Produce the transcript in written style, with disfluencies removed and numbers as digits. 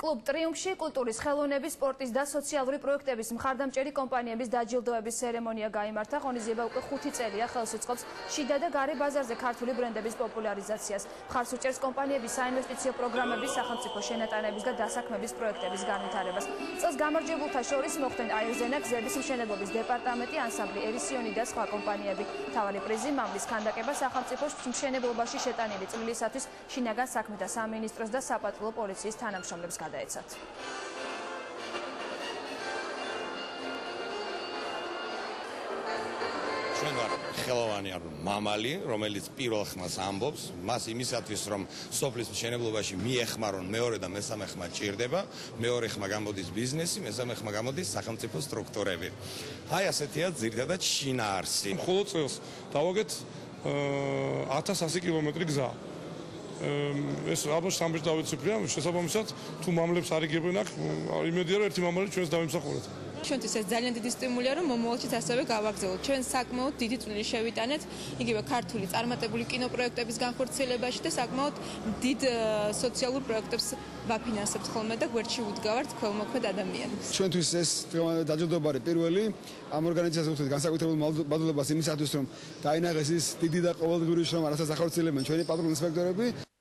კლუბ ტრიუმფში კულტურის, ხელოვნების, სპორტის და სოციალური პროექტების მხარდამჭერი კომპანიების დაჯილდოების ცერემონია გაიმართა. ღონისძიება უკვე 5 წელია ხელს უწყობს შიდა და გარე ბაზარზე ქართული ბრენდების პოპულარიზაციას. მხარს უჭერს კომპანიების საინვესტიციო პროგრამების, სახელმწიფო შენატანების და დასაქმების პროექტების განვითარებას. წელს გამარჯვებულთა შორის მოხვდნენ აირზენა, გზების მშენებლობის დეპარტამენტი, ანსამბლი ერისიონი და სხვა კომპანიები. მთავარი პრიზი მამლის ქანდაკება სახელმწიფო მშენებლობაში შეტანილი წვლილისათვის შინაგან საქმეთა სამინისტროს და საპატრულო პოლიციის თანამშრომლებს გადაეცათ. ჩვენ ვარ ხელოვანი მამალი, რომელიც პირველ ხმას ამბობს, მას იმისათვის, რომ სოფლის მშენებლობაში მიეხმარონ მეორე და მესამე ხმა ჭირდება, მეორე ხმა გამოდის ბიზნესი, მესამე ხმა გამოდის სახელმწიფო სტრუქტურები. აი ასეთია ძირითადად შინაარსი. მხოლოდ წელს დავაგეთ 1100 კილომეტრი გზა. ეს ალბათ სამბეჭ დავიციფრია, შესაბამისად თუ მამლებს არიგებენ აქ, იმედია რომ ერთი მამალი ჩვენს დავიმსახურეთ. ჩვენთვის ეს ძალიან დიდი სტიმულია, რომ მომავალშიც ასევე გავაგრძელოთ. ჩვენ საკმაოდ დიდი წვლილი შევიტანეთ იგივე ქართული წარმატებული კინოპროექტების განხორციელებაში და საკმაოდ დიდ სოციალურ პროექტებს ვაფინანსებთ ხოლმე და გვერდში უდგავართ ქველმოქმედ ადამიანებს. ჩვენთვის ეს დაჯილდოება არის პირველი ამ ორგანიზაციას უხდით განსაკუთრებულ მადლობას იმისათვის, რომ დაინახეს ის დიდი და ყოველდღიური შრომა, რასაც ახორციელებენ ჩვენი პატრულ ინსპექტორები.